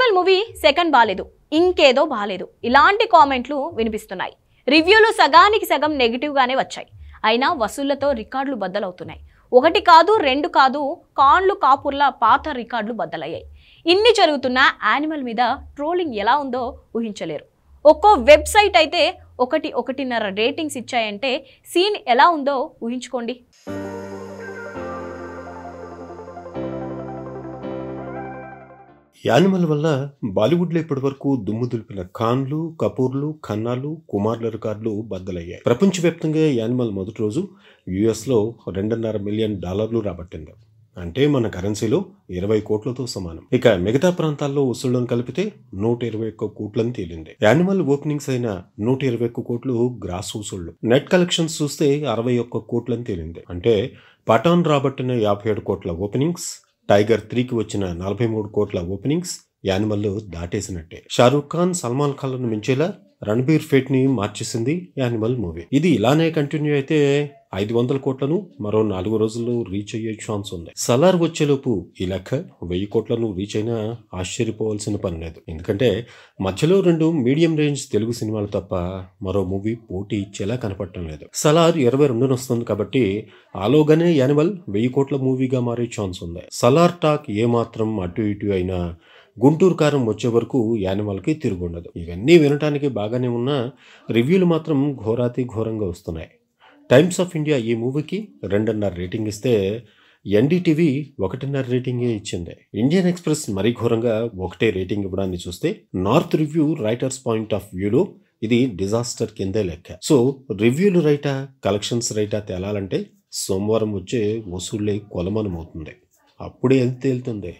Animal movie second బాలేదు, ఇంకేదో బాలేదు, ఇలాంటి కామెంట్లు వినిపిస్తున్నాయి. రివ్యూలు సగానికి సగం నెగిటివ్గానే వచ్చాయి. అయినా వసూళ్లతో రికార్డులు బద్దలవుతున్నాయి. ఒకటి కాదు, రెండు కాదు, కాన్లు కాపుర్ల పాత రికార్డులు బద్దలయ్యాయి. ఇన్ని జరుగుతున్న యానిమల్ మీద ట్రోలింగ్ ఎలా ఉందో ఊహించలేరు. ఒక్కో వెబ్సైట్ అయితే 1.5 రేటింగ్స్ ఇచ్చాయంటే సీన్ ఎలా ఉందో ఊహించుకోండి. యానిమల్ వల్ల బాలీవుడ్లో ఇప్పటి వరకు దుమ్ము దులిపిన ఖాన్లు, కపూర్లు, ఖన్నాలు, కుమార్ల రికార్డులు బద్దలయ్యాయి. ప్రపంచవ్యాప్తంగా యానిమల్ మొదటి రోజు యుఎస్లో $2.5 మిలియన్ రాబట్టింది. అంటే మన కరెన్సీలో 20 కోట్లతో సమానం. ఇక మిగతా ప్రాంతాల్లో వసూళ్లను కలిపితే 121 కోట్లని తేలింది. యానిమల్ ఓపెనింగ్స్ అయిన 121 కోట్లు గ్రాస్ వసూళ్లు. నెట్ కలెక్షన్స్ చూస్తే 61 కోట్లని తేలింది. అంటే పఠాన్ రాబట్టిన 57 కోట్ల ఓపెనింగ్స్, టైగర్ 3కి వచ్చిన 43 కోట్ల ఓపెనింగ్స్ యానిమల్ దాటేసినట్టే. షారూక్ ఖాన్, సల్మాన్ ఖాన్లను మించేలా రణబీర్ ఫేట్ ని మార్చేసింది యానిమల్ మూవీ. ఇది ఇలానే కంటిన్యూ అయితే 500 కోట్లను మరో 4 రోజుల్లో రీచ్ అయ్యే ఛాన్స్ ఉంది. సలార్ వచ్చేలోపు ఈ లెక్క 1000 కోట్లను రీచ్ అయినా ఆశ్చర్యపోవాల్సిన పని లేదు. ఎందుకంటే మధ్యలో 2 మీడియం రేంజ్ తెలుగు సినిమాలు తప్ప మరో మూవీ పోటీ ఇచ్చేలా కనపడటం లేదు. సలార్ 22న వస్తుంది కాబట్టి ఆలోగానే యానిమల్ 1000 కోట్ల మూవీగా మారే ఛాన్స్ ఉంది. సలార్ టాక్ ఏమాత్రం అటు ఇటు అయినా గుంటూరు కారం వచ్చే వరకు యానిమల్కి తిరుగుండదు. ఇవన్నీ వినటానికి బాగానే ఉన్నా రివ్యూలు మాత్రం ఘోరాతి ఘోరంగా వస్తున్నాయి. టైమ్స్ ఆఫ్ ఇండియా ఈ మూవీకి 2.5 రేటింగ్ ఇస్తే ఎన్డీటీవీ 1.5 రేటింగే ఇచ్చింది. ఇండియన్ ఎక్స్ప్రెస్ మరీ ఘోరంగా 1 రేటింగ్ ఇవ్వడాన్ని చూస్తే north review writers point of వ్యూలో ఇది డిజాస్టర్ కిందే లెక్క. సో రివ్యూలు రైటా, కలెక్షన్స్ రైటా తేలాలంటే సోమవారం వచ్చే వసూళ్లే కొలమానమవుతుంది. అప్పుడే తేలుతుంది.